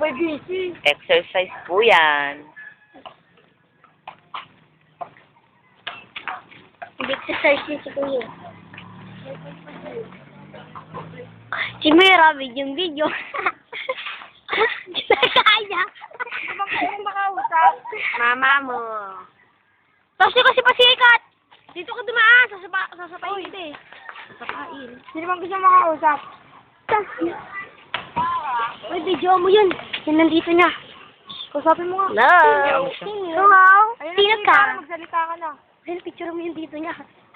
kay busy. Exercise po yan. Exercise niya si Kuya. Si Mira, video. Kaya. Kung makausap. Mama mo. Tapos kasi pasikat. Dito ka dumaan. Sasapain kita eh. Sasapain. Sino bang gusto makausap? Uy, video mo yun. Yan nandito niya. Kausapin mo nga. Hello. Hello. Ayun Sino na, ka? magsalita ka na. Ayun, picture mo yung dito niya.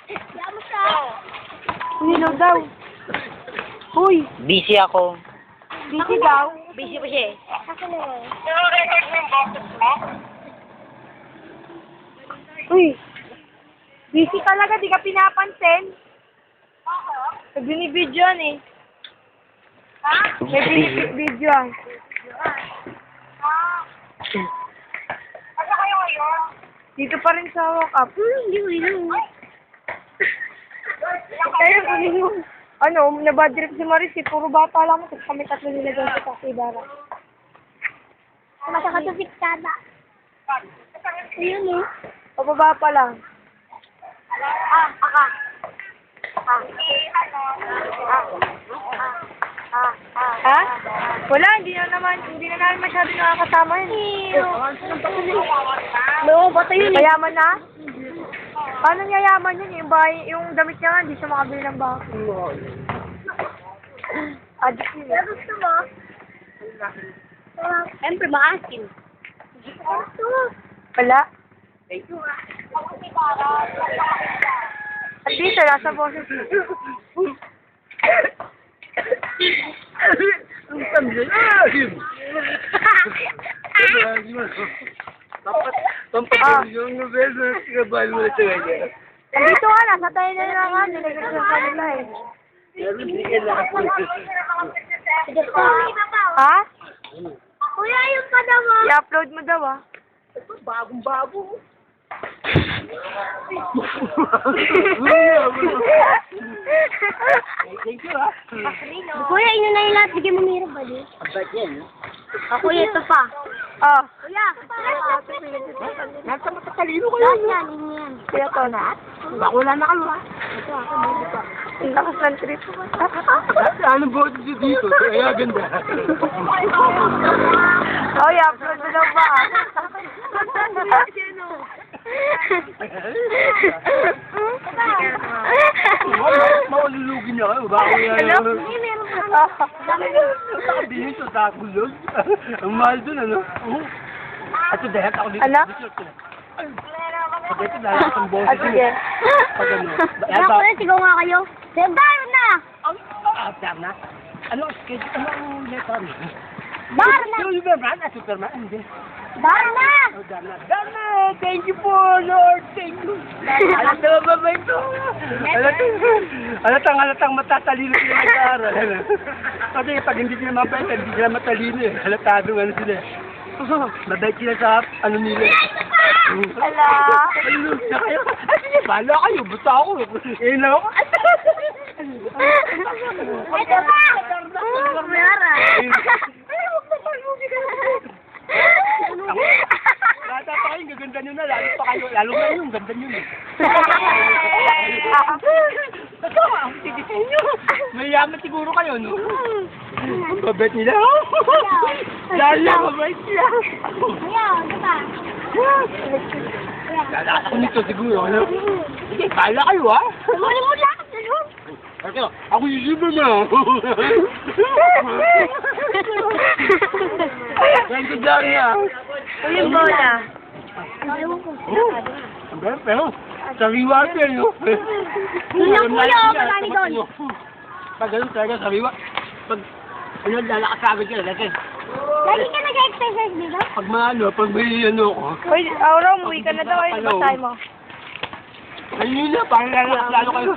Yaman siya. Hello daw. Hoy, Busy ako. busy daw. Busy pa siya eh. Uy, busy talaga, di ka pinapansin. Nagbinibidyo yan eh. May binibidyo yan. Dito pa rin sa walk-up. Hindi ko yun. Kaya kunin mo. Ano, nabad trip si Maris eh. Puro bata lang mo. Tapos kami tatlo nila doon sa Takibara. Masaka sa fiksada. Ayun eh. Pababa pa lang. Ha? Wala, hindi na namin masyado nakakasama yun. No, bata yun eh. Mayaman na? Paano niya yaman yun? Yung damit niya nga, hindi siya makabili ng bahay. Adik yun. Gusto mo? Siyempre, maasin. Wala. At dito, nasa boses. Andito ka na, sa tayo na lang nga, nilagay sa kanila eh. Ha? Kuya, yung pa naman. I-upload mo daw ah. Bagong-bago. Kuya, ino na yung lahat. Bigyan mo meron ba di? Kuya, ito pa. Oh. Kuya, Nasa matatalino ko lahat yan, yun yan. Kaya to na. Wala na kayo ah. Ito, ako, meron pa. Ang lakas ng trip. Ano ba ito dito? Kaya ganda. Oh, i-upload mo daw ba ah. Maululugin niya kayo. Bako yan. Hello? Sabihin sa takulog. Ang mahal dun, ano? At dahil ako dito. Ano? Pag ito, dahil ako ang boses. Ah, sige. Pag ano. Ano ko na, sigaw nga kayo. Bar na! Tama na. Ano ang schedule? Ano ang letter? Bar na! Yung Superman? Superman? Hindi. Bar na! Oh, Dana. Dana! Thank you po, Lord. Thank you. Alatang ba ito? Alatang matatalino sila nag-aaral. Kasi pag hindi sila mabait, hindi sila matalino eh. Alatadong ano sila eh. Mabait sila sa ano nila. Hala. Ayun na kayo. Ay, sige, bala kayo. Basta ako. Eh, na ako. Ito pa! Mara! Bata pa kayo, gaganda nyo na. Lalo pa kayo. Lalo na yung ganda nyo eh. Ito, ang tigitin nyo. Mayaman siguro kayo, no? Ang babait nila. Dahil na, mabait sila. Kuya, ito pa. Lalakad ako nito siguro, ano? Sige, kala kayo, ha? Tumuli mo lang! Ako yung Superman. Thank you, Johnny, ha? Uling bola. Pero, sariwa siya, no? Yung kuya, marami doon. Pag ganun talaga, sariwa. Pag, ano, lalakas sa akin sila, dati. Lagi ka nag-exercise dito? Pag maano, pag may ano ko. Uy, Aura, umuwi ka na daw. Ay, basahin mo. Ayun yun na, parang lalo kayo.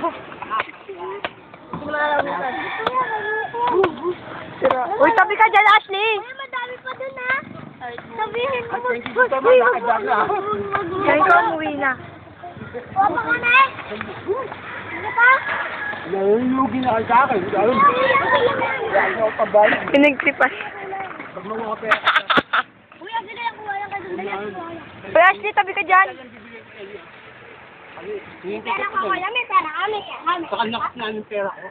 Uy, tabi ka dyan, Ashley. Ay, madami pa dun ha. Sabihin mo. Thank you, Superman, nakadyan na. Yan ko, umuwi na. Wapa ka na eh. Ano pa? Nalulugi na kayo sa akin. Lalo, lalo pa ba? Pinagtripas. Pag makuha pera. Kuya, sige lang kuha lang kayo. Dali ako kuha lang. Kuya Ashley, tabi ka dyan. Hihintay Pera ko ko kuya, may pera kami. Kami. Baka nakas na yung pera ko.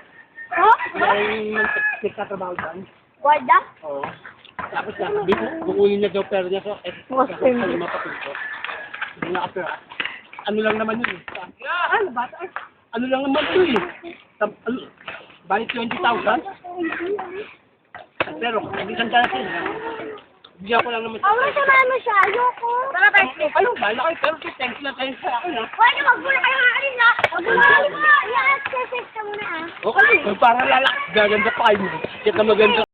Oh? May nagtatrabaho dyan. Guarda? Oo. Tapos na, kukunin niya daw pera niya sa Muslim. sa lima patulpo. Hindi nakapera. Ano lang naman yun eh. Ano bata? Ano lang naman yun eh. Balik 20,000? Pero, hindi saan kaya siya. Bigyan ko lang naman siya. Ang sama mo siya, ayoko. Tara tayo. Ayun, bala kayo. Pero thanks lang kayo sa akin ha. Huwag niyo magmula kayo maarin na. Magmula mo. Yes, yes, ka muna ah. Okay. Parang lalaki. Gaganda pa kayo. Kaya maganda.